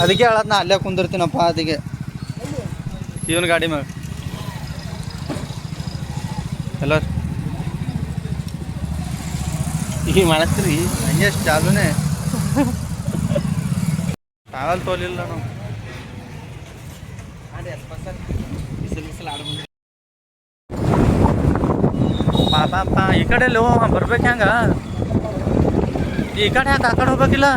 ಅದಕ್ಕೆ ಹೇಳದ್ ನಾ ಅಲ್ಲೇ ಕುಂದಿರ್ತೀನಪ್ಪ. ಅದಕ್ಕೆ ಇವನ್ ಗಾಡಿ ಮ್ಯಾಗ ಎಲ್ಲ ಈಗ ಮಾಡತ್ರಿ ಹಂಗೆ ಚಾಲುನೇ ಟ್ರಾವೆಲ್ ತೋಲಿಲ್ಲ ನಾವು. ಪಾಪ ಈ ಕಡೆ ಬರ್ಬೇಕು ಹೆಂಗ? ಈ ಕಡೆ ಯಾಕೆ ಆ ಕಡೆ ಹೋಗ್ಬೇಕಿಲ್ಲ?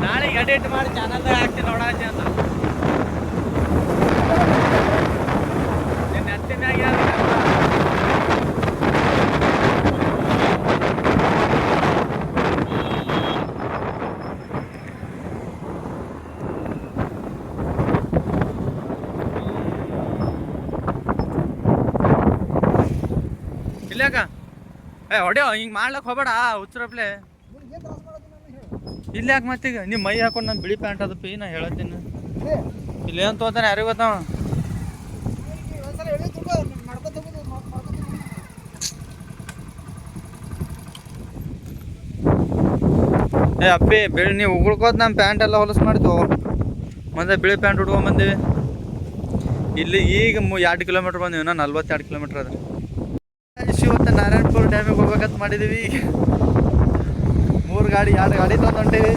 ನಾಳೆ ಎಡಿಟ್ ಮಾಡಿ ಚಾನಲ್ದಾಗ ಹಾಕ್ತೀನಿ ನೋಡಾಜಿ ಅಂತ. ಇಲ್ಲಾಕ ಹೊಡ್ಯೋ ಹಿಂಗೆ ಮಾಡ್ಲಕ್ಕೆ ಹೋಗ್ಬೇಡ ಹುಚ್ಚರಪ್ಲೆ. ಇಲ್ಲಿ ಯಾಕೆ ಮತ್ತೀಗ ನೀವು ಮೈ ಹಾಕೊಂಡು ನಾನು ಬಿಳಿ ಪ್ಯಾಂಟ್ ಅದಪ್ಪಿ ನಾ ಹೇಳತ್ತೀನಿ. ಇಲ್ಲಿ ಏನು ತೋತಾನೆ ಯಾರಿಗೂ ಗೊತ್ತಾವ. ಅಪ್ಪಿ ಬಿಳಿ ನೀವು ಉಗುಳ್ಕೋತ ನಮ್ಮ ಪ್ಯಾಂಟ್ ಎಲ್ಲ ಹೊಲಸು ಮಾಡ್ತೀವಿ. ಮತ್ತೆ ಬಿಳಿ ಪ್ಯಾಂಟ್ ಉಟ್ಕೊಂಡ್ಬಂದೀವಿ. ಇಲ್ಲಿ ಈಗ 2 ಕಿಲೋಮೀಟ್ರ್ ಬಂದೀವಿ. ನಾ 42 ಕಿಲೋಮೀಟ್ರ್ ಅದ. ಇವತ್ತು ನಾರಾಯಣಪುರ ಡ್ಯಾಮಿಗೆ ಹೋಗ್ಬೇಕಂತ ಮಾಡಿದ್ದೀವಿ. 3 ಗಾಡಿ 2 ಗಾಡಿ ತಂದು ಹೊಂಟೀವಿ.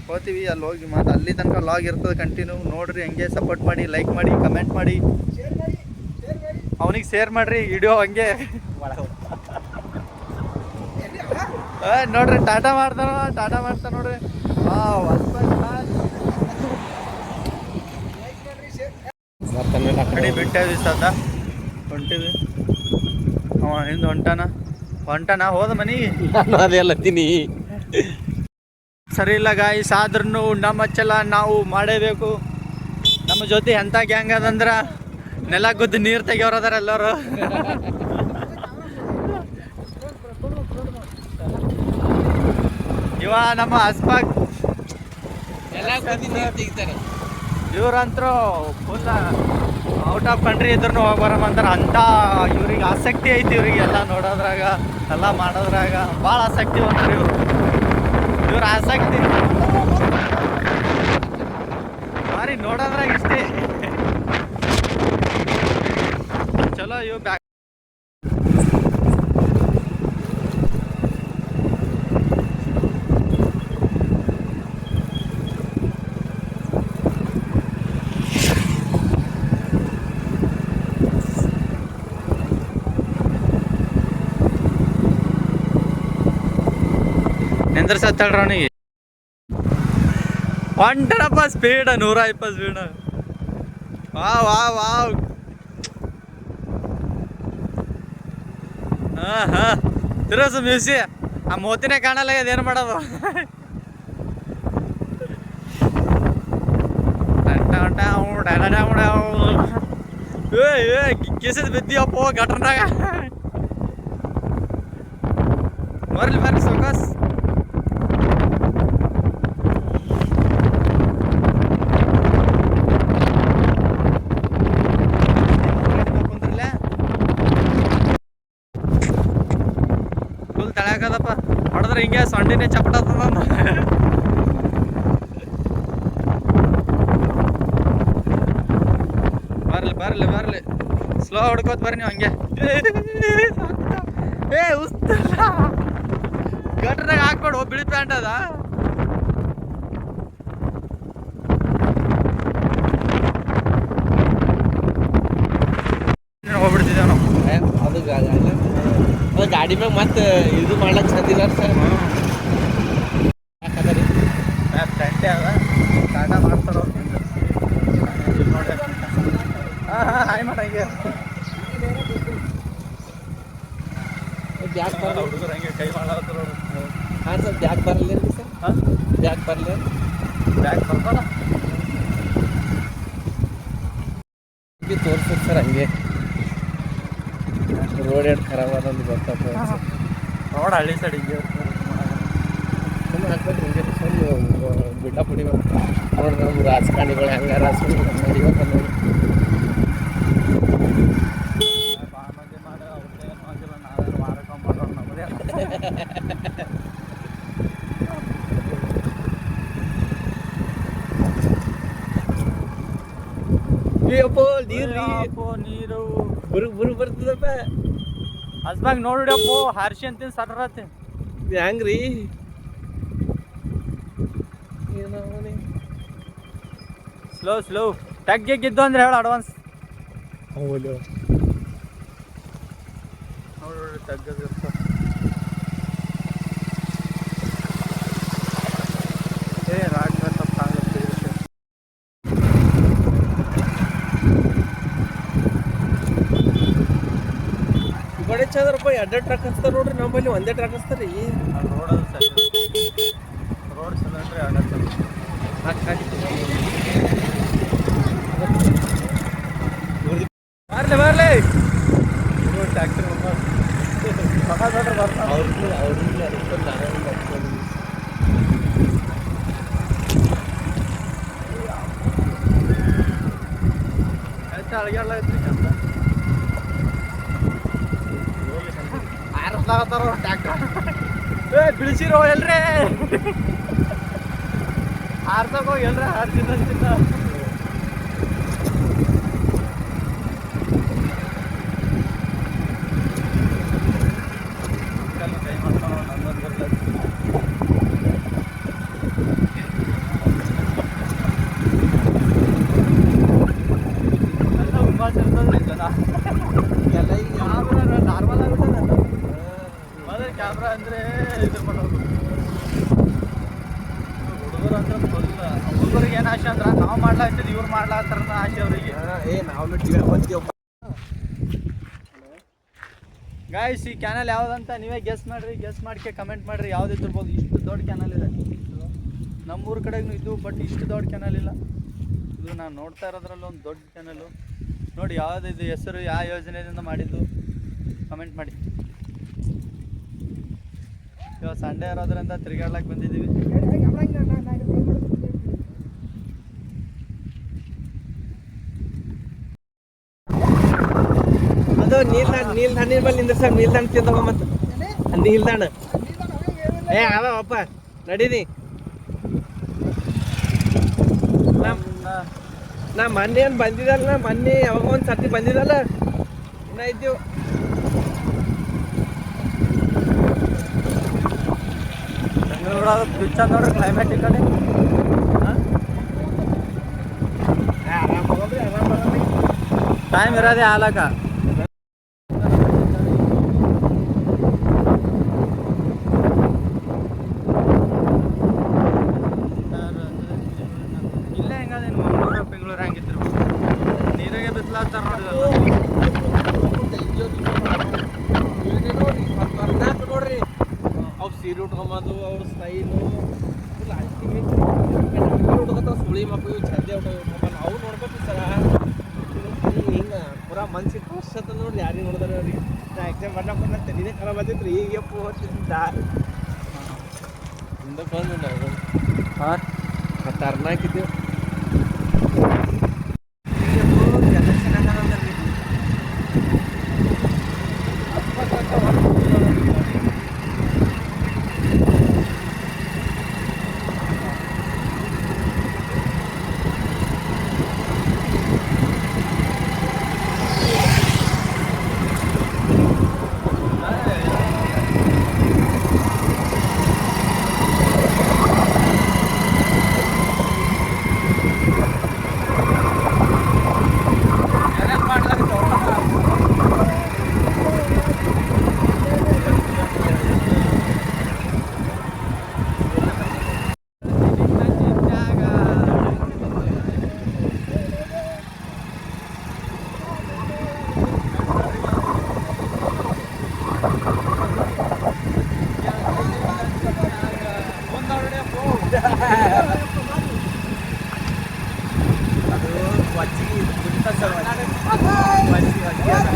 ಹೋಗ್ತೀವಿ ಅಲ್ಲಿ ಹೋಗಿ ಮತ್ತು ಅಲ್ಲಿ ತನಕ ಲಾಗ್ ಇರ್ತದೆ ಕಂಟಿನ್ಯೂ ನೋಡ್ರಿ. ಹಂಗೆ ಸಪೋರ್ಟ್ ಮಾಡಿ, ಲೈಕ್ ಮಾಡಿ, ಕಮೆಂಟ್ ಮಾಡಿ, ಅವನಿಗೆ ಶೇರ್ ಮಾಡಿರಿ ವಿಡಿಯೋ. ಹಂಗೆ ನೋಡ್ರಿ ಟಾಟಾ ಮಾಡ್ತಾನ ನೋಡ್ರಿ. ಕಡೆ ಬಿಟ್ಟೇವಿ ಸದ ಹೊಂಟೀವಿ. ಅವ ಹಿಂದೆ ಹೊಂಟಾನ ಹೋದ ಮನಿ ಅದೆಲ್ಲತ್ತೀನಿ. ಸರಿ ಇಲ್ಲ ಗಾಯ್ಸ್, ಆದ್ರೂ ನಮ್ಮ ಚಲ ನಾವು ಮಾಡೇಬೇಕು. ನಮ್ಮ ಜೊತೆ ಎಂಥ ಗ್ಯಾಂಗ್ ಅದಂದ್ರೆ ನೆಲ ಗುದ್ದು ನೀರು ತೆಗಿಯೋರದಾರ ಎಲ್ಲರೂ. ಇವ ನಮ್ಮ Ashfaq ಇವ್ರಂತರೂ full out of country ಇದ್ರೂ ಹೋಗಿ ಬರಮಂತಾರೆ. ಅಂಥ ಇವ್ರಿಗೆ ಆಸಕ್ತಿ ಐತಿ. ಇವ್ರಿಗೆ ಎಲ್ಲ ನೋಡೋದ್ರಾಗ ಎಲ್ಲ ಮಾಡೋದ್ರಾಗ ಭಾಳ ಆಸಕ್ತಿ ಬಂತಾರೆ ಇವ್ರ ಆಸಕ್ತಿ ಭಾರಿ ನೋಡೋದ್ರಾಗ ಇಷ್ಟೇ ಚಲೋ. ಇವ್ ಬ್ಯಾಕ್ ನಿಂದ್ರ ಸತ್ತಳ್ರ ಅವನಿಗೆ ಹೊಂಟನಪ್ಪ ಸ್ಪೀಡ್ 120 ಸ್ಪೀಡ್. ವಾವ್ ತಿರೋಸು ಮ್ಯೂಸಿ ಆ ಮೋತಿನೇ ಕಾಣಲ್ಲ. ಅದೇನು ಮಾಡೋದು? ಕಿಸದ್ ಬಿದ್ದೀವಪ್ಪ ಗಟ್ರನಾಗ. ಬರ್ಲಿ ಸೊಕಾಸ್. ಫುಲ್ ತಳ್ಯಾಕದಪ್ಪ ಹೊಡೆದ್ರೆ ಹಿಂಗೆ ಸೊಂಡಿನೇ ಚಪ್ಪಟದ. ಬರ್ಲಿ ಸ್ಲೋ ಹೊಡ್ಕೋತ ಬರ್ರಿ ನೀವು ಹಂಗೆ. ಉಸ್ತಲ್ಲ ಗಟ್ರಾಗ ಹಾಕ್ಬೇಡು, ಬಿಳಿ ಪ್ಯಾಂಟ್ ಅದ. ಹೋಗ್ಬಿಡ್ತಿದ್ದೇವೆ ನಾವು. ಅದು ಗಾಡಿ ಮ್ಯಾಗ ಮತ್ತೆ ಇದು ಮಾಡ್ಲಕ್ಕೆ ಚಂದಿಲ್ಲ ಸರ್. ಫ್ರೆಂಡೇ ಅದ ಟಾಟಾ ಮಾಡ್ತಾರೋ ನೋಡ್ರಿ. ಬ್ಯಾಗ್ ಬರಲ್ಲ ಹುಡುಗರು ಹಂಗೆ ಕೈ ಮಾಡಾತ್ರ ಹಾಂ ಸರ್ ಬ್ಯಾಗ್ ಬರಲ್ಲ ರೀ ಸರ್ ಹಾಂ ಬ್ಯಾಗ್ ಬರಲ್ಲ ಬ್ಯಾಗ್ ಬರ್ತಾನ ತೋರಿಸ್ರಿ ಸರ್ ಹಂಗೆ ರೋಡ್ ಎಷ್ಟು ಖರಾಬ್ ಅದಂದು ಗೊತ್ತಾಗ್ತದೆ ನೋಡ ಹಳ್ಳಿ ಸೈಡ್ ಹಿಂಗೆ ಸುಮ್ಮನೆ ಹಾಕ್ಬೇಕು ಹಿಂಗೆ ಸುಮ್ಮನೆ ಬಿಡ್ಡ ಪುಡಿಬೇಕು ನೋಡ್ರಿ ನಮ್ಮ ರಾಜಕಾರಣಿಗಳು ಹೆಂಗಾರ ಸುಮ್ಮನೆ ನಡಿಬೇಕು ನೋಡಿ ಭಾಳ ಮಂದಿ ಮಾಡಿ ಅವ್ರದ್ದು ಏನು ಆಗಿಲ್ಲ ನಾವೇನು ವಾರಕ್ಕೆ ಮಾಡೋರು ನಮ್ಮದೇ ಅಪ್ಪ ನೀರು ನೀರು ಬರು ಬರ್ತದಪ್ಪ ಹಸ್ಬಾಗ ನೋಡಿಡಪ್ಪ ಹಾರ್ಸಿ ಅಂತೀನಿ ಸಟ್ರತ್ತೆ ಹೆಂಗ್ರಿ ಸ್ಲೋ ಟಗ್ಗೆಗಿದ್ದು ಅಂದ್ರೆ ಹೇಳ ಅಡ್ವಾನ್ಸ್ ಹೌದು ನೋಡಿ ತಗ್ಗದಿರ್ತ ಏ ರಾಗ ತಪ್ಪಾಗುತ್ತೆ ಬಡೆ ಚಂದ್ರಪ್ಪ ಎರಡೇ ಟ್ರಕ್ ಹಚ್ತಾರ ನೋಡ್ರಿ ನಮ್ಮಲ್ಲಿ ಒಂದೇ ಟ್ರಕ್ ಹಚ್ತಾರ ರೀ ರೋಡ್ ಅದು ಸರಿ ರೋಡ್ ಚಲೋ ಅಂದ್ರೆ ಆಗತ್ತೆ ಬರ್ಲಿ ಟ್ಯಾಕ್ಟ್ರಿ ಬರ್ತಾರೆ ಅವ್ರಿಗೆ ಅಳಗ್ಯಾಡ್ಲಾಗತ್ರಿ ಚಂದ ಆರಸ್ಲಾಗತ್ತಾರ ಟ್ಯಾಕ್ಟರ್ ಏ ಬಿಳಿಸಿರೋ ಎಲ್ರೇ ಆರ್ಸಕ್ ಹೋಗಿ ಎಲ್ರ ಆರ್ಸಿದ್ದಂತಿಲ್ಲ ಕೈ ಮಾಡ್ತಾನ ನನ್ನೊಂದು ಬರ್ತದೆ ಎಲ್ಲ ಈಗ ನಾರ್ಮಲ್ ಆಗ್ಬಿಟ್ಟದ ಮೊದಲು ಕ್ಯಾಮ್ರಾ ಅಂದರೆ ಇದು ಮಾಡೋದು ಹುಡುಗರು ಅಂದ್ರೆ ಫುಲ್ ಹುಡುಗರಿಗೆ ಏನು ಆಸೆ ಅಂದ್ರೆ ನಾವು ಮಾಡ್ಲಾಗ್ತಿದ್ದು ಇವ್ರು ಮಾಡ್ಲಾಗ್ತಾರ ಆಸೆ ಅವರಿಗೆ ನಾವು ಟಿವಿ ಬಂತೀವಿ ಗಾಯ್ಸ್ ಈ ಕ್ಯಾನಲ್ ಯಾವುದಂತ ನೀವೇ ಗೆಸ್ ಮಾಡ್ಕೆ ಕಮೆಂಟ್ ಮಾಡಿರಿ ಯಾವ್ದು ಇದ್ದಿರ್ಬೋದು ಇಷ್ಟು ದೊಡ್ಡ ಕ್ಯಾನಲ್ ಇದೆ ನಮ್ಮೂರ ಕಡೆಗೂ ಇದು ಬಟ್ ಇಷ್ಟು ದೊಡ್ಡ ಕ್ಯಾನಲ್ ಇಲ್ಲ ಇದು ನಾನು ನೋಡ್ತಾ ಇರೋದ್ರಲ್ಲಿ ಒಂದು ದೊಡ್ಡ ಕ್ಯಾನಲು ನೋಡಿ ಯಾವುದಿದು ಹೆಸರು ಯಾವ ಯೋಜನೆಯಿಂದ ಮಾಡಿದ್ದು ಕಮೆಂಟ್ ಮಾಡಿ ಇವಾಗ ಸಂಡೇ ಇರೋದ್ರಿಂದ ತಿರುಗಾಡ್ಲಕ್ಕೆ ಬಂದಿದ್ದೀವಿ ಅದು ನೀಲ್ದಾಣ ಬಲ್ಲಿ ನಿಂದ್ರ ಸರ್ ನೀಲ್ದಾಣ ತಿಂದವ ಮತ್ತು ನೀಲ್ದಾಣ ಏ ಅವಪ್ಪ ನಡೀರಿ ನಾ ಮೊನ್ನೆ ಏನು ಬಂದಿದ್ದಲ್ಲ ಮೊನ್ನೆ ಯಾವಾಗ ಒಂದು ಸರ್ತಿ ಬಂದಿದ್ದಲ್ಲ ಇನ್ನ ಇದ್ದೀವಿ ಬೆಂಗಳೂರು ಪಿಚ್ಚ ನೋಡ್ರಿ ಕ್ಲೈಮೇಟ್ ಈ ಕಡೆ ಆರಾಮ್ ಹೋಗ್ರಿ ಆರಾಮ್ ಬರೋದ್ರಿ ಟೈಮ್ ಇರೋದೇ ಹಾಲಕ ಇಲ್ಲೇ ಹೆಂಗದೇನು ಮಂಗಳೂರು ಬೆಂಗಳೂರು ಹೆಂಗಿದ್ರು ನೀರಾಗೆ ಬಿಸ್ಲಾಗ್ತಾರ ನೋಡ್ರಿ ಅವ್ರು ಸೀರೆ ಉಟ್ಕೊಂಬಂದು ಅವ್ರ ಸ್ಟೈಲು ಫುಲ್ ಅಲ್ಟಿಮೇಟ್ ಹುಡುಗತ್ತ ಸುಳಿ ಮಕ್ಕಳು ಚಂದೆ ಉಟ್ಕೊಂಬ ನಾವು ನೋಡ್ಬೇಕು ಸರ ಹಿಂಗೆ ಪೂರಾ ಮನ್ಸಿಗೆ ಖುಷ್ ಅಂತ ನೋಡ್ರಿ ಯಾರಿಗೆ ನೋಡಿದ್ರೆ ಅವ್ರಿಗೆ ನಾ ಎಕ್ಸಾಮ್ ಮಾಡ್ಲಕ್ಕ ನನ್ನ ತಲೆನೇ ಖರಾಬ್ ಆದಿತ್ತು ಈಗ ಯಪ್ಪ ಹೋಗ್ತಿದ್ದ ಹಿಂದಕ್ಕೆ ಬಂದು ನಾವು ಹಾಂ ಖತರ್ನಾಕಿದ್ದೀವಿ ಅದು ವಜ್ಜಿಗೆ ಕುಂತ ಸರ್ ವಜ್ಜಿಗೆ ಅಕ್ಕಿ ಅದ.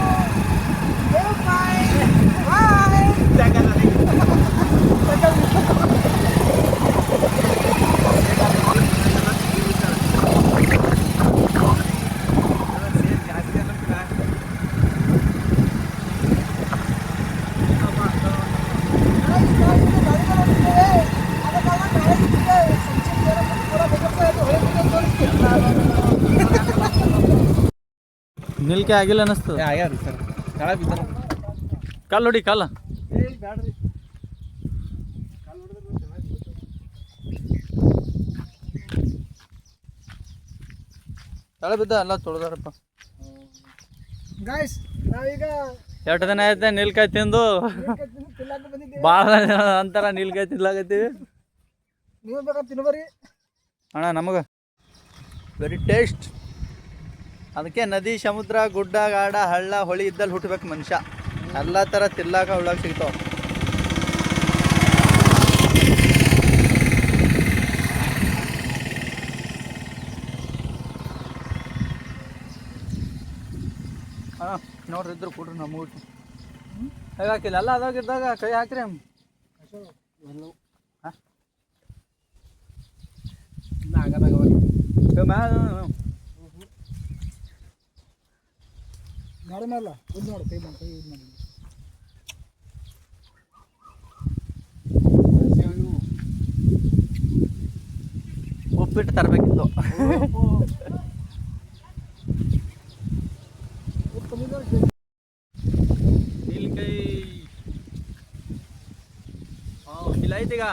ನಿಲ್ಕೆ ಆಗಿಲ್ಲ ಅನ್ನಿಸ್ತದ. ಆಗ್ಯಾವ್ರಿ ಸರ್ ಕೆಳಗೆ ಬಿದ್ದಾರ. ಕಲ್ಲು ಹೊಡಿ ಕಲ್ಲ. ಬ್ಯಾಡ್ರಿ ತಳ ಬಿದ್ದ ಎಲ್ಲ ತೊಳೆದಾರಪ್ಪ. ಗಾಯ್ಸ್ ನಾವೀಗ ಎಷ್ಟು ದಿನ ಆಯ್ತೆ ನೀಲ್ಕಾಯಿ ತಿಂದು. ತಿನ್ನಕ್ಕೆ ಬಂದಿದ್ದೀವಿ. ಭಾಳ ಅಂತಾರ ನೀಲ್ಕಾಯಿ ತಿನ್ಲಾಕತ್ತೀವಿ. ನೀವು ಬೇಕಾದ್ರೆ ತಿನ್ಬರಿ. ಅಣ್ಣ ನಮಗೆ ವೆರಿ ಟೇಸ್ಟ್. ಅದಕ್ಕೆ ನದಿ ಸಮುದ್ರ ಗುಡ್ಡ ಗಾಡ ಹಳ್ಳ ಹೊಳಿ ಇದ್ದಲ್ಲಿ ಹುಟ್ಟಬೇಕು ಮನುಷ್ಯ. ಎಲ್ಲ ಥರ ತಿರ್ಲಾಕ ಉಳ್ಳಾಗ ಸಿಗ್ತಾವ. ಹಾಂ ನೋಡ್ರಿ ಇದ್ರು ಕೊಡ್ರಿ ನಮ್ಮ ಊಟ ಹೇಗೆ ಹಾಕಿಲ್ಲ ಎಲ್ಲ ಅದಾಗಿದ್ದಾಗ ಕೈ ಹಾಕ್ರಿ. ಹಾಂ ಗಾಡಿ ಮಾಡಲ್ಲ ಇದು ನೋಡು ಕೈ ಬಂದು ಕೈ ಇದು ಮಾಡಿ. ಉಪ್ಪಿಟ್ಟು ತರಬೇಕಿತ್ತು. ನೀಲ್ಕೈ ಇಲ್ಲ ಐತೀಗ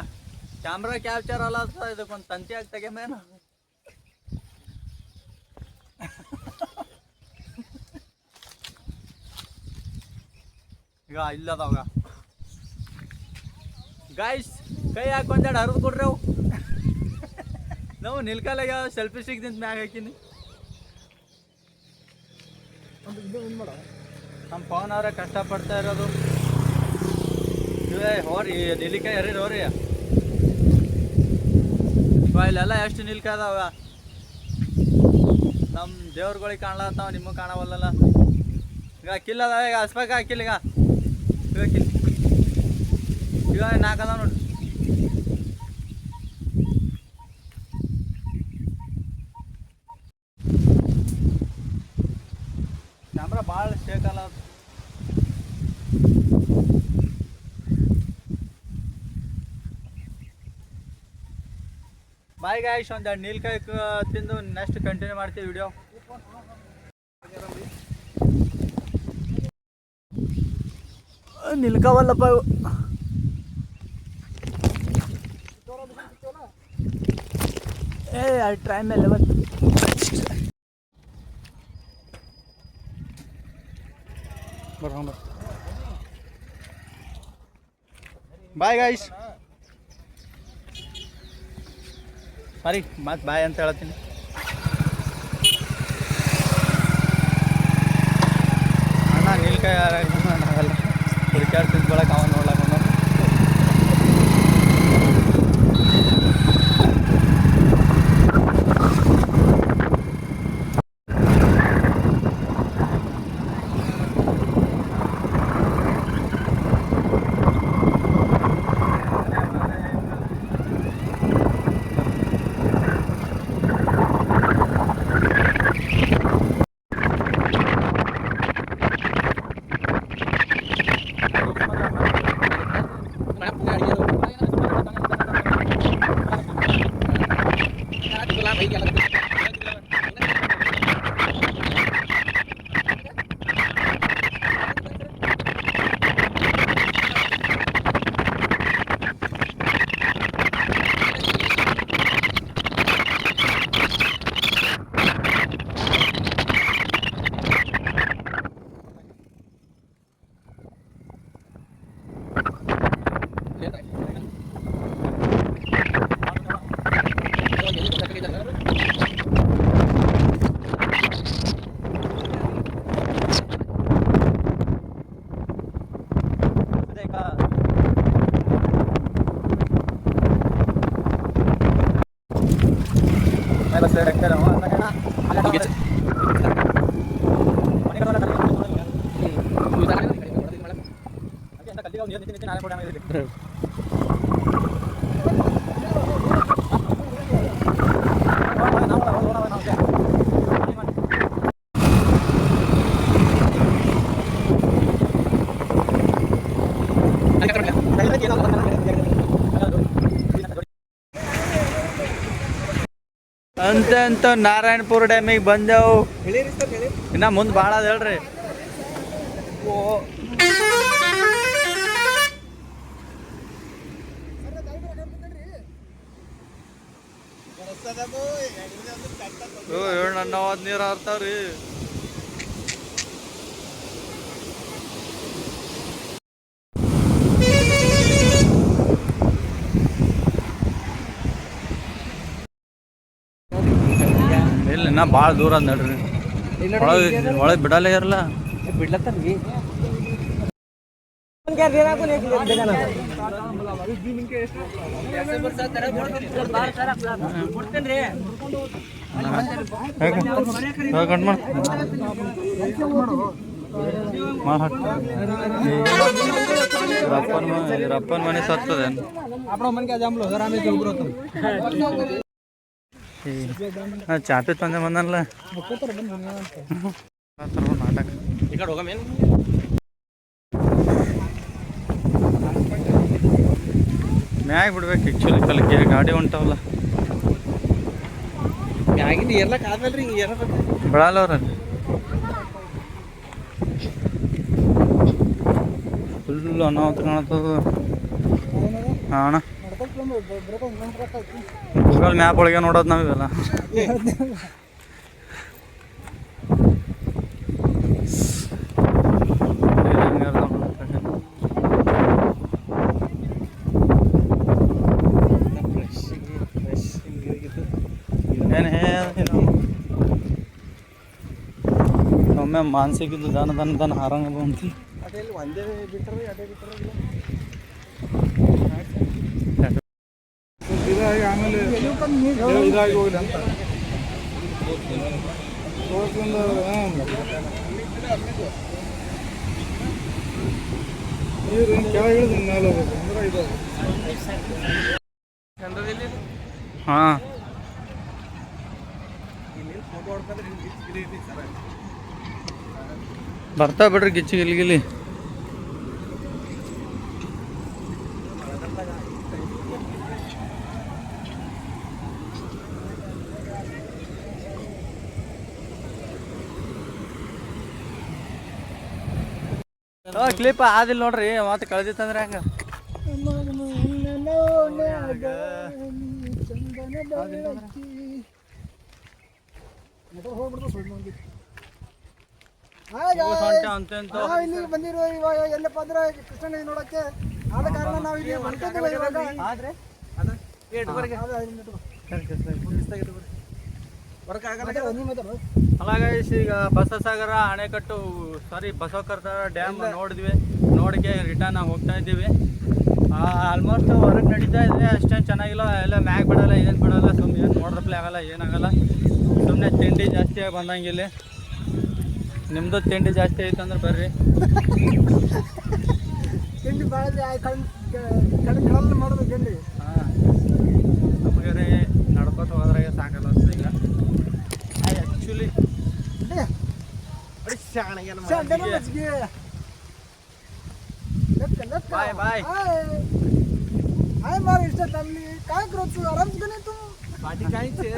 ಕ್ಯಾಮ್ರಾ ಕ್ಯಾಪ್ಚರ್ ಅಲ್ಲ ಇದಕ್ಕೊಂದು ತಂತಿ ಆಗಿ ತೆಗೆಮೇನು. ಈಗ ಇಲ್ಲದವಾಗ ಗಾಯ್ಸ್ ಕೈ ಹಾಕೊಂಡೆರಡು ಹರಿದು ಕೊಡ್ರಿ ಅವು. ನಾವು ನಿಲ್ಕಲಾಗ ಸೆಲ್ಫಿ ಸಿಗ್ದಿಂದ ಮ್ಯಾಗ ಹಾಕಿನಿ. ನಮ್ಮ ಪವನ್ ಅವರೇ ಕಷ್ಟಪಡ್ತಾ ಇರೋದು. ಇವೇ ಹೋರಿ ನಿಲಿಕಾಯಿ ಹರಿರಿ ಹೋರಿ. ಇಲ್ಲೆಲ್ಲ ಎಷ್ಟು ನಿಲ್ಕಾಯಿ ಅದಾವ. ನಮ್ಮ ದೇವ್ರುಗಳಿಗೆ ಕಾಣ್ಲತ್ತಾವ, ನಿಮಗೆ ಕಾಣವಲ್ಲಲ್ಲ. ಈಗ ಕಿಲ್ಲ ಅದಾವ. ಈಗ ಹಸ್ಬೇಕು ಹಾಕಿಲ್ಲ. ಈಗ ಕಿಲ್ ಈಗ 4 ಅದಾವ ನೋಡ್ರಿ. ಕ್ಯಾಮ್ರಾ ಭಾಳ ಶೇಕಲ್ಲ. ಬಾಯ್ ಗಾಯ್ಸ್, ಒಂದೆರಡು ನೀಲ್ಕಾಯಿ ತಿಂದು ನೆಕ್ಸ್ಟ್ ಕಂಟಿನ್ಯೂ ಮಾಡ್ತೀವಿ ವಿಡಿಯೋ. ನಿಲ್ಕವಲ್ಲಪ್ಪ ಇವು. I try my level. ಬರ್ಕೊಂಬ ಬಾಯ್ ಗಾಯ್ಸ್. ಸರಿ ಮತ್ತೆ ಬಾಯ್ ಅಂತ ಹೇಳ್ತೀನಿ. ಅಣ್ಣ ನೀಲ್ಕಾಯಿ ಆಗಲ್ಲ ಹುಡುಕ್ಯಾಡ್ ತಿಂದ್ಕೊಳಕ್ಕೆ ಅವ ನೋಡ್ಲಾಕ. ಅಂತ ನಾರಾಯಣಪುರ ಡ್ಯಾಮಿಗೆ ಬಂದೆವು. ಹೇಳಿರಿ ಸರ್ ಹೇಳಿ. ಇನ್ನ ಮುಂದೆ ಭಾಳ ಅದ ಹೇಳ್ರಿ. ಏಳು ನನ್ನವತ್ತು ನೀರು ಹರ್ತಾವ್ರಿ. ಇಲ್ಲ ಇನ್ನ ಭಾಳ ದೂರ ಅದ ನೋಡ್ರಿ. ಒಳಗೆ ಬಿಡಲ್ಲ ಇರಲ್ಲ. ಬಿಡ್ಲತ್ತಾರ್ರಿ ರಪ್ಪನ ಮನೆ ಸತ್ತದ. ಚಾಪಿ ತಂದೆ ಬಂದಲ್ಲ ನಾಟಕ. ಈ ಕಡೆ ಹೋಗಮೇನು ಮ್ಯಾಗ ಬಿಡ್ಬೇಕು ಆ್ಯಕ್ಚುಲಿ. ಕಲಿಕೆ ಗಾಡಿ ಹೊಂಟವಲ್ಲ ಮ್ಯಾಗಿಂದ ಏರ್ಲಕ್ ಆದ್ಮೇಲೆ ಹಿಂಗೆ ಏರ್ಬೇಕು. ಬಿಡಲ್ಲ ಅವ್ರಲ್ಲಿ. ಫುಲ್ ಅನಾಹುತ ಕಾಣತ್ತದ. ಹಾಂ ಅಣ್ಣ, ಗೂಗಲ್ ಮ್ಯಾಪ್ ಒಳಗೆ ನೋಡೋದು ನಾವಿವೆಲ್ಲ. ಒಮ್ಮೆ ಮಾನಸಿಕಿದ್ದು ದನ ಹಾರಂಗ ಬಂತು. ಅದೇಲಿ ಒಂದೇ ಬಿಟ್ಟರೆ ಅದೇ ಬಿಟ್ಟರೆ ಆಮೇಲೆ ಇದಾಗಿ ಹೋಗ್ಲಿ ಅಂತ ನೀರು ಕೆಳಗೆ ಇಳಿದು ಮೇಲೆ ಹೋಗ್ಬೇಕು ಅಂದ್ರೆ ಇದು. ಹಾಂ ಬರ್ತಾ ಬಿಡ್ರಿ ಗಿಚ್ಚಿ ಗಿಲಿ. ಕ್ಲಿಪ್ ಆದಿಲ್ಲ ನೋಡ್ರಿ, ಮತ್ತೆ ಕಳ್ದಿತ್ತಂದ್ರೆ ಹಂಗ. ಇಲ್ಲಿಗೆ ಬಂದಿರುವ ಇವಾಗ ಎಲ್ಲಪ್ಪ ಅಂದ್ರೆ ಕೃಷ್ಣ ನೋಡಕ್ಕೆ. ಆದ ಕಾರಣ ನಾವು ಇಲ್ಲಿ ಬಂದಿದ್ದೇವೆ ಇವಾಗ. ಅಲಾಗೈಸ್ ಈಗ ಬಸವಸಾಗರ ಅಣೆಕಟ್ಟು ಬಸವಕರ್ತ ಡ್ಯಾಮ್ ನೋಡಿದ್ವಿ. ನೋಡಿಕೆ ರಿಟರ್ನ್ ಹೋಗ್ತಾ ಇದ್ದೀವಿ. ಆಲ್ಮೋಸ್ಟ್ ಹೊರಗೆ ನಡೀತಾ ಇದೆ. ಅಷ್ಟೇನು ಚೆನ್ನಾಗಿಲ್ಲ. ಎಲ್ಲ ಮ್ಯಾಗ್ ಬಿಡಲ್ಲ, ಏನು ಬಿಡಲ್ಲ. ಸುಮ್ಮನೆ ಏನು ನೋಡ್ರಪ್ಲೆ ಆಗಲ್ಲ, ಏನಾಗಲ್ಲ. ಸುಮ್ಮನೆ ತಿಂಡಿ ಜಾಸ್ತಿ ಬಂದಂಗಿಲ್ಲಿ. ನಿಮ್ಮದು ತಿಂಡಿ ಜಾಸ್ತಿ ಐತೆ ಅಂದ್ರೆ ಬರ್ರಿ. ತಿಂಡಿ ಭಾಳ ಮಾಡೋದು ತಿಂಡಿ. ಹಾಂ, ನಮಗೆ ನಡ್ಕೊತ ಹೋದ್ರಾಗೆ ಸಾಕಲ್ಲ ಈಗ ಆ್ಯಕ್ಚುಲಿ. Bye bye. हाय मार इंस्टा फॅमिली. काय करत तू? आराम का नाही तू? पाठी काहीच आहे.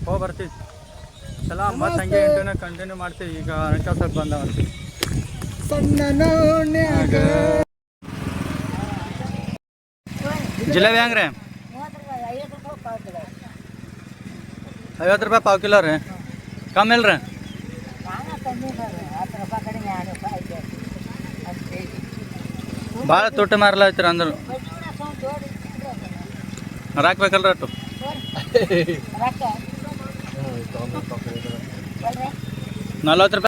हो ಬರ್ತೀವಿ. ಚಲೋ ಮತ್ತೆ ಹಂಗೆ ಕಂಟಿನ್ಯೂ ಮಾಡ್ತೀವಿ. ಈಗ ಅಣೆಕಟ್ಟು ಬಂದವಂತೆ. ಜಿಲೇಬಿ ಹೆಂಗ್ರಿ? 50 ರೂಪಾಯಿ ಪಾವು ಕಿಲೋ ರೀ. ಕಮ್ಮಿ ಇಲ್ರಿ? ಭಾಳ ತುಟ್ಟಿ ಮಾರಲತ್ತೀರ ಅಂದ್ರು. ರಾಕ್ಬೇಕಲ್ರಿ ಅಟ್ಟು 40 ರೂಪಾಯಿ.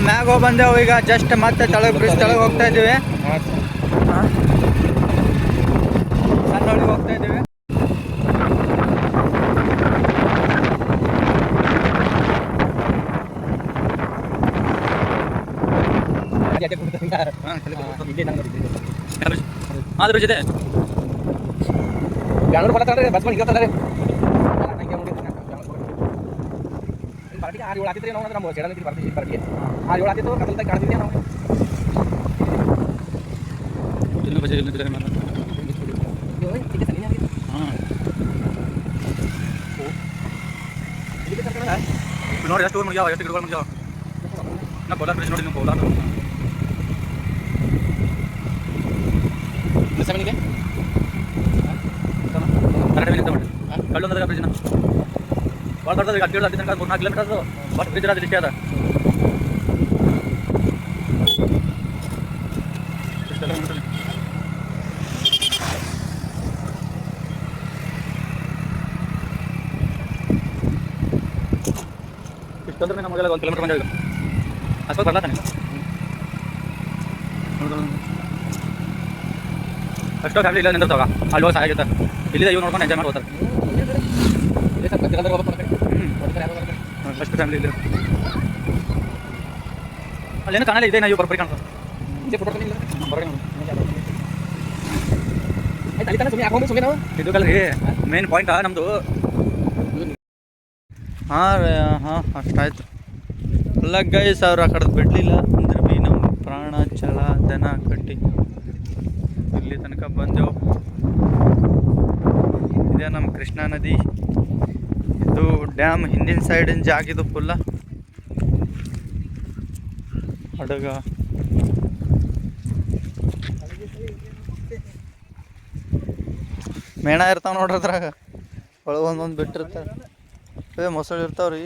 ಮ್ಯಾಗ ಹೋಗಿ ಬಂದೆವು ಈಗ ಜಸ್ಟ್ ಮತ್ತೆ ತೆಳಗೆ ಬ್ರಿಡ್ಜ್ ತೆಳಗೆ ಹೋಗ್ತಾ ಇದ್ದೀವಿ. ಸಣ್ಣೊಳಗೆ ಹೋಗ್ತಾ ಇದ್ದೀವಿ. ಆದ್ರೂ ಜೊತೆ ಬ್ಯಾಂಗ್ಳೂರ್ ಬರತ್ತಾರೆ ಬಸ್ ಮಾಡಿ ಇರ್ತಾರೆ ಪಾರ್ಟಿಗೆ 6-7 ಆಗ್ತಿದ್ರೆ ನಾವು ನಮ್ಮ ಸೇಡಲ್ ಬರ್ತೀವಿ ಪಾರ್ಟಿಗೆ 6-7 ಆಗ್ತಿತ್ತು ಕದಲ್ದಾಗ ಕಾಣ್ತಿದ್ದೆ ನಾವು ಇನ್ನೂ ಬಜೆ ಇಲ್ಲ ಹಾಂ ನೋಡಿ ಎಷ್ಟು ಊರು ಮುಗಿಯಾವ ಎಷ್ಟು ಗಿಡಗಳು ಮುಗಿಯಾವ ನಾ ಕೋಲಾರ ಬ್ರಿಡ್ಜ್ ನೋಡಿ ನೀವು ಕೋಲಾರ ಮನಿಗೆ ಕನ್ನಡ ಮೇಲೆ ಮಾಡಿ ಕಳ್ಳೊಂದಾಗ ಬ್ರಿಡ್ಜ್ನ ಭಾಳ ದೊಡ್ಡದು ಈಗ 3-4 ಕಿಲೋಮೀಟರ್ ಅದು ಬಟ್ ಬ್ರಿಡ್ಜ್ ಅದು ಇಷ್ಟೇ ಅದ ಇಷ್ಟಂದ್ರೆ ನಮಗೆಲ್ಲ 1 ಕಿಲೋಮೀಟರ್ ಬಂದಿದೆ ಅಷ್ಟೊತ್ತು ಬರ್ಲಾತಾನೆ ಅಷ್ಟೋ ಫ್ಯಾಮಿಲಿ ಇಲ್ಲ ನಿಂದಿರ್ತಾವ ಅಲ್ಲಿ ಹೋಗಿ ಸಹಾಯ ಇಲ್ಲಿದೆ ಇವ್ ನೋಡ್ಕೊಂಡು ಎಂಜಾಯ್ ಮಾಡ್ಬೋತಾರೆ ಅಷ್ಟು ಫ್ಯಾಮಿಲಿ ಇಲ್ಲ ಅಲ್ಲೇನು ಕಾಣಲ್ಲ ಇದೆ ನಾವು ಬರ್ಬರಿ ಕಾಣ್ತಾರೆ ಇದು ಕಲ್ರಿ ಮೇನ್ ಪಾಯಿಂಟ್ ನಮ್ಮದು ಹಾಂ ಹಾಂ ಅಷ್ಟಾಯ್ತು ಅಲ್ಲ ಗೈಸ್ ಅವ್ರು ಆ ಕಡೆ ಬಿಡಲಿಲ್ಲ ಅಂದ್ರೆ ಭೀ ನಮ್ಮ ಪ್ರಾಣ ಛಲ ದನ ಕಟ್ಟಿ ಇಲ್ಲಿ ತನಕ ಬಂದೆವು. ಇದೇ ನಮ್ಮ ಕೃಷ್ಣಾ ನದಿ. ಇದು ಡ್ಯಾಮ್ ಹಿಂದಿನ ಸೈಡಿನ ಜಾಗ ಇದು ಫುಲ್ಲ ಹಡಗ. ಮೇಣ ಇರ್ತಾವ ನೋಡ್ರಿ ಅದ್ರಾಗ ಒಳಗೆ ಒಂದೊಂದು ಬಿಟ್ಟಿರ್ತಾರೆ ಮೊಸಳೆ ಇರ್ತಾವ್ರಿ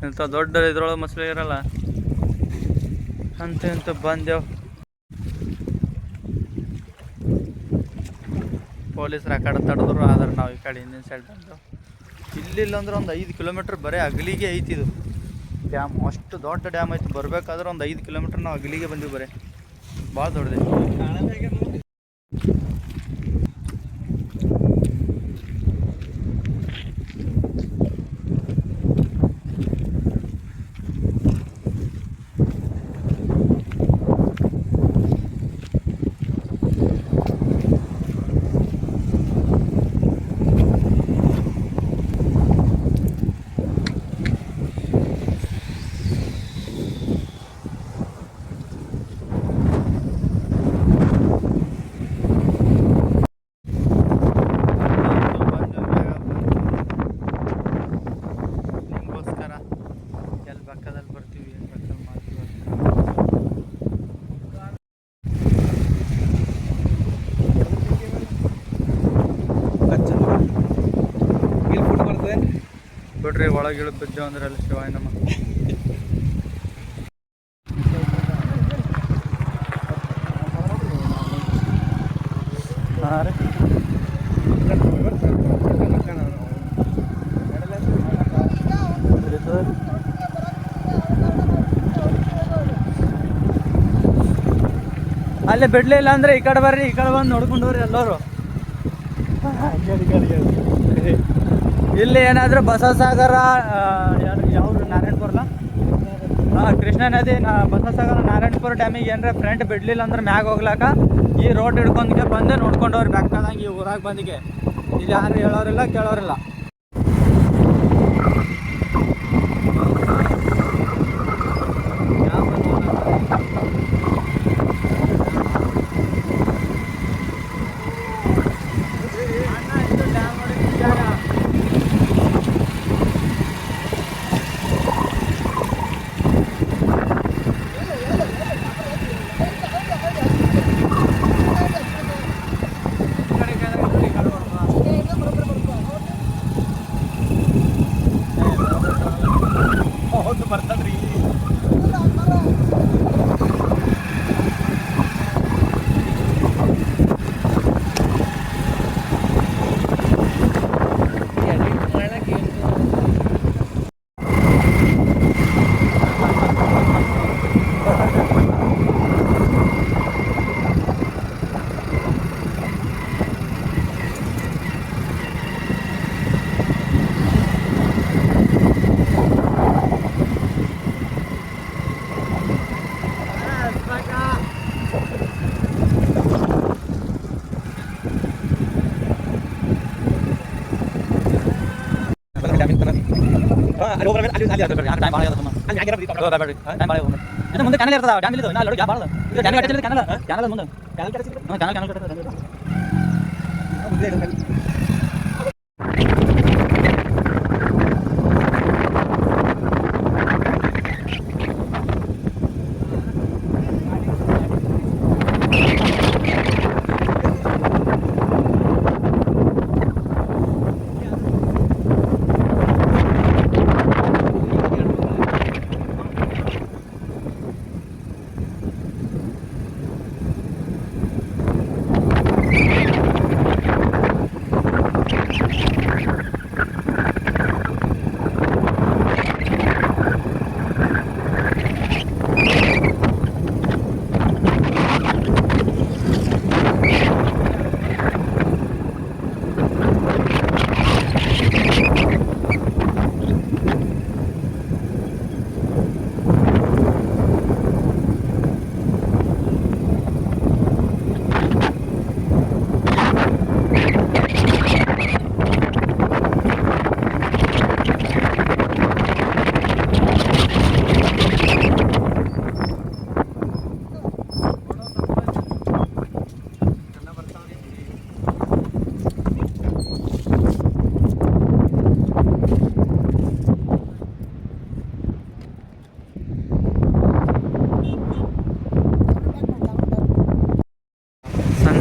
ಇಂಥ ದೊಡ್ಡ ಇದ್ರೊಳಗೆ ಮೊಸಳೆ ಇರಲ್ಲ ಅಂತ ಬಂದೆವು. ಪೊಲೀಸರು ಆ ಕಡೆ ತಡೆದ್ರು ಆದ್ರೆ ನಾವು ಈ ಕಡೆ ಹಿಂದಿನ ಸೈಡ್ ಬಂದೆವು. ಇಲ್ಲಿಲ್ಲ ಅಂದ್ರೆ ಒಂದು 5 ಕಿಲೋಮೀಟ್ರ್ ಬರೀ ಅಗಲಿಗೆ ಐತಿ ಇದು ಡ್ಯಾಮ್. ಅಷ್ಟು ದೊಡ್ಡ ಡ್ಯಾಮ್ ಐತಿ. ಬರಬೇಕಾದ್ರೆ ಒಂದು 5 ಕಿಲೋಮೀಟ್ರ್ ನಾವು ಅಗಲಿಗೆ ಬಂದೀವಿ. ಬರೀ ಭಾಳ ದೊಡ್ಡದೈತಿ. ಬಿಡ್ರಿ ಒಳಗೆ ಇಳಿದು ಬಿದ್ದೇವು ಅಂದ್ರೆ ಅಲ್ಲಿ ಶಿವಾಯ ನಮ್ಮ ಹಾಂ ರೀ ಅಲ್ಲಿ ಬಿಡ್ಲಿಲ್ಲ ಅಂದ್ರೆ ಈ ಕಡೆ ಬರ್ರಿ, ಈ ಕಡೆ ಬಂದು ನೋಡ್ಕೊಂಡು ಹೋಗ್ರಿ ಎಲ್ಲರೂ. ಇಲ್ಲಿ ಏನಾದರೂ ಬಸವಸಾಗರ ಯಾವ್ದು ನಾರಾಯಣಪುರಲ್ಲ ಕೃಷ್ಣಾ ನದಿ ಬಸವಸಾಗರ ನಾರಾಯಣಪುರ ಡ್ಯಾಮಿಗೆ ಏನಾರ ಫ್ರಂಟ್ ಬಿಡಲಿಲ್ಲ ಅಂದ್ರೆ ಮ್ಯಾಗ ಹೋಗ್ಲಾಕ ಈ ರೋಡ್ ಹಿಡ್ಕೊಂಡ್ಗೆ ಬಂದು ನೋಡ್ಕೊಂಡು ಹೋಗ್ರಿ ಬೇಕಾದಂಗೆ ಈ ಊರಾಗ ಬಂದಿಗೆ. ಇಲ್ಲಿ ಯಾರು ಹೇಳೋರಿಲ್ಲ ಕೇಳೋರಿಲ್ಲ. ಮುಂದೆ ಕ್ಯಾನಲ್ ಇರ್ತದ ಡ್ಯಾಮ್ ಇಲ್ಲ ಭಾಳ ಕ್ಯಾನಲ್ ಕ್ಯಾನಲ್ ಮುಂದೆ ಕ್ಯಾನಲ್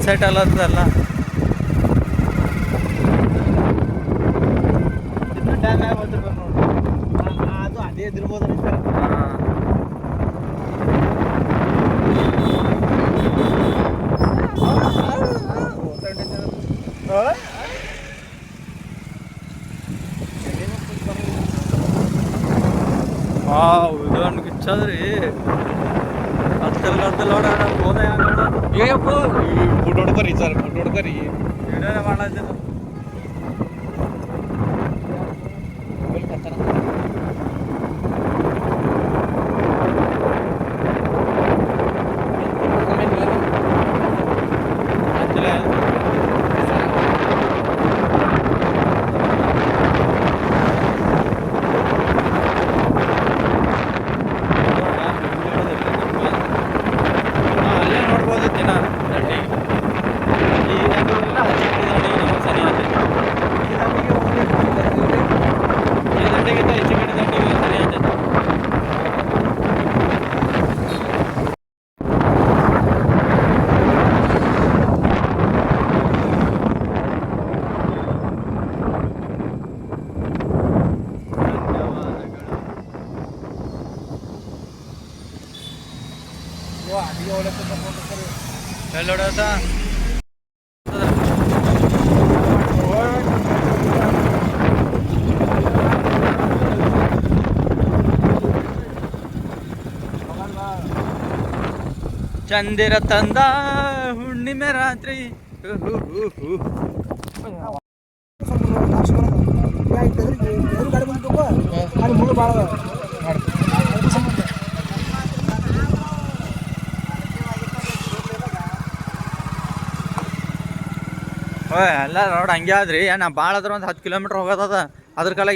ಸನ್ಸೆಟ್ ಅಲ್ಲದಲ್ಲ ಡ್ಯಾಮ್ ಯಾವ ಬಂದಿರ್ಬೇಕು ನೋಡಿ ಅದು ಅದೇ ಇದಿರ್ಬೋದು ಇದೊಂದು ಗಿಚ್ಚದ್ರಿ ಅತ್ತಲ್ ನೋಡ ಹೋದ ಫುಡ್ ಹೊಡ್ಕರಿ ಸರ್ ಫುಡ್ ಹೊಡ್ಕರಿ ವಿಡಿಯೋನೇ ಮಾಡತ್ತಿದ್ದ ಅಲ್ಲೇ ನೋಡ್ಬೋದು ದಿನ ದಂಡಿ ಈ ಸರಿ ಈ ದಂಡಿಗಿಂತ ಹೆಚ್ಚು ಕಡೆ ದಂಡಿಗೆ ಸರಿ ಆಗ್ತೈತೆ ಎಲ್ಲೋಡದ ಚಂದಿರ ತಂದ ಹುಣ್ಣಿಮೆ ರಾತ್ರಿ ಗಾಡಿ ಬಂದ್ಬೇಕು ಅಲ್ಲಿ ಮುಳ್ಳು ಭಾಳ ಎಲ್ಲ ರೋಡ್ ಹಂಗೆ ಆದ್ರಿ ನಾ ಭಾಳ ಅದ್ರ ಒಂದು 10 ಕಿಲೋಮೀಟ್ರ್ ಹೋಗೋದದ ಅದ್ರ ಕಾಲಾಗ